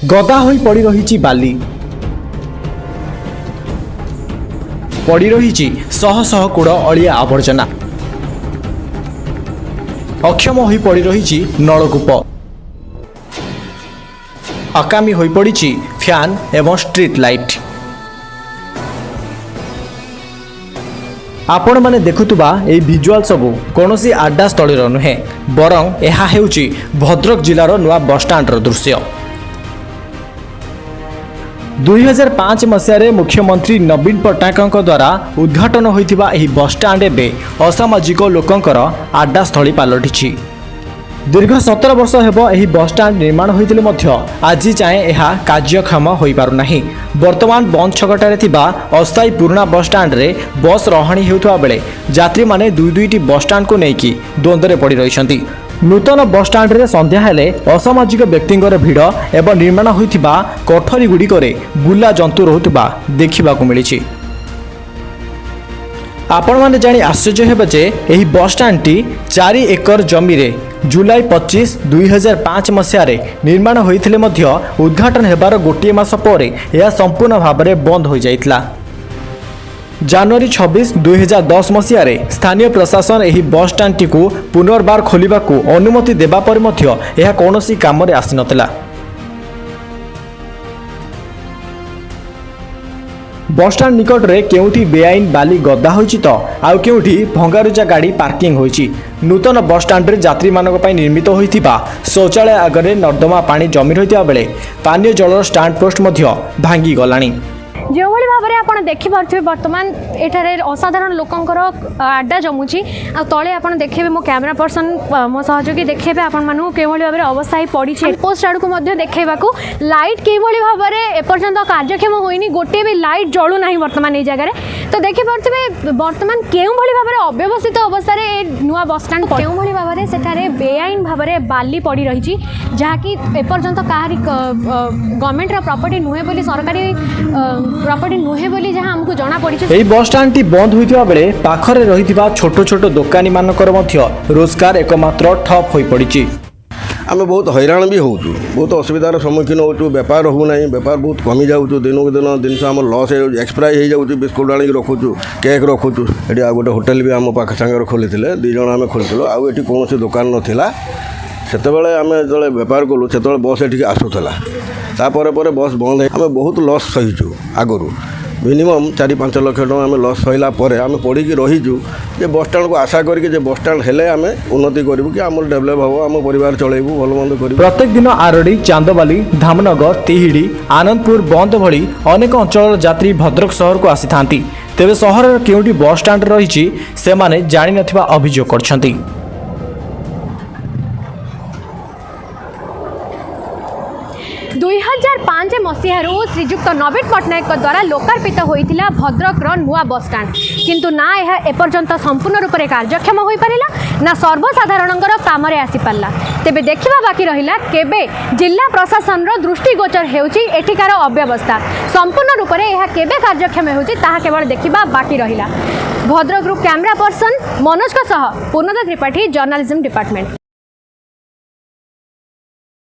गदा होई पड़ी रही बाली पड़ी रही शह शह कूड़ अलिया आवर्जना अक्षम होई पड़ी रही नलकूप अकामी होई पड़ी फैन एवं स्ट्रीट लाइट। आपण माने देखुतुबा एई विजुअल सबु कोनोसी आड्डा स्थलीर नुहे बरं एहा हेउची भद्रक जिलार नुआ बस स्टैंडर दृश्य। 2005 मसीह मुख्यमंत्री नवीन पट्टनायक द्वारा उद्घाटन होइथिबा एही बस स्टैंड एबे असामाजिक लोकंकर आड्डा स्थली पालटिछि। दीर्घ 17 वर्ष हेबो एही बस स्टैंड निर्माण होइतिले मध्य आज जाए एहा कार्यक्षम होई पारु नाही। वर्तमान बंद छकटारे थिबा अस्थायी पुराना बस स्टैंड रे बस रहाणी हेउथवा बेले यात्री माने दुईटी बस स्टैंड को नेकी द्वंद्वरे पड़ी रहिसंती। नूतन बस स्टैंड रे संध्या हेले असामाजिक व्यक्तिंकर भिड़ एवं निर्माण होइथिबा कोठरी गुड़िकरे बुला जंतु रहुथिबा देखिबाकू मिलिछि। आपण माने जानि आश्चर्य हेबे जे एही बस स्टैंड टी 4 एकर जमी रे जुलाई 25, 2005 मसीह निर्माण होइथिले मध्य उद्घाटन हेबार गोटे मास परे यह संपूर्ण भाव में बंद हो जाइतला। जनवरी 26, 2010 मसीह स्थानीय प्रशासन एही बस स्टैंड टी को पुनर्बार खोलिबाकू अनुमति देबा पर मध्य यह कौनसी काम रे आसी नतला। बस स्टैंड निकट रे केउठी बेआईन बाली गदा होइछि तो आउ केउठी भंगारुजा गाड़ी पार्किंग होइछि। नूतन बस स्टैंड रे यात्री मानक पई निर्मित होइथिबा शौचालय आगरे नर्दमा पानी जमी रहिथिबा बेले पानीय जलर स्टैंड पोस्ट मध्य भांगी गलानी। जो भाई भाव में आप देखिपे बर्तमान एठारे असाधारण लोकंकर आड्डा जमुची आ तले आप देखिए मो कैमरा पर्सन मो सहयोगी देखिए आपण मानू के भाव में अवस्था ही पड़ी पोस्ट आड़ को देखा लाइट कि भाव में एपर्यंत कार्यक्षम होनी गोटे भी लाइट जलू ना बर्तमान ये जगह तो देखिपे बर्तमान के भाव में अव्यवस्थित अवस्था नुआ बस स्टैंड के भाव में सेठारे बेआईन भाव में बाली पड़ी रही जहाँकि एपर्यंत कहारी गवर्नमेंट प्रॉपर्टी नुहे बोली सरकारी प्रॉपर्टी नुहे बोली जहां हमको जाना पड़ी। एही बस स्टैंड टी बंद होइतिबा बेले पाखरे रहितिबा छोट छोट दुकानी मानकर मध्य रोजगार एकमात्र ठप होई पड़िछि। आम बहुत हैरान भी होचु बहुत असुविधार सम्मुखीन होचु बेपार हो ना बेपार बहुत कमी जाऊँ दिन को दिन जिनस आम लस एक्सपायर हो जाऊँ बिस्कुट आनी रखुचु केक रखुचु ये आ गोटे होटेल भी आम पाख सांगे खोली दुई जन आम खोली आउ ये कौन दुकान नाला से आम जो बेपार कलु से बस ये आसूला तापर बस बंद आम बहुत लस सहीचु आगु मिनिमम 4-5 लाख टका आम लस सहला आम पढ़ी रहीचु जे बस स्टैंड को आशा करके बस स्टैंड हेले आम उन्नति करूँ कि आम डेभलप हम आम परिवार चलैबू भल मंद कर। प्रत्येक दिन आरडी चांदबाली धामनगर तिहिड़ी आनंदपुर बंद भली अनेक अंचल यात्री भद्रक सहर को आसी थांती तेबे सहर केउटी बस स्टैंड रही से माने जानि नथिबा अभियोग करछंती। 2005 मसीह श्रीजुक्त नवीन पट्टनायक द्वारा लोकार्पित होइथिला भद्रक नुआ बस स्टैंड किंतु ना यह एपर्यंत संपूर्ण रूप से कार्यक्षम हो पारिला ना सर्वसाधारण काम आसी पारला। तेबे देखिबा बाकी रहिला केबे जिला प्रशासन दृष्टिगोचर हेउची एठिकार अव्यवस्था संपूर्ण रूप से यह केबे कार्यक्षम हेउची ताहा केवल देखिबा बाकी रहिला। भद्रक कैमरा पर्सन मनोज सह पूर्णदा त्रिपाठी जर्नलिज्म डिपार्टमेंट।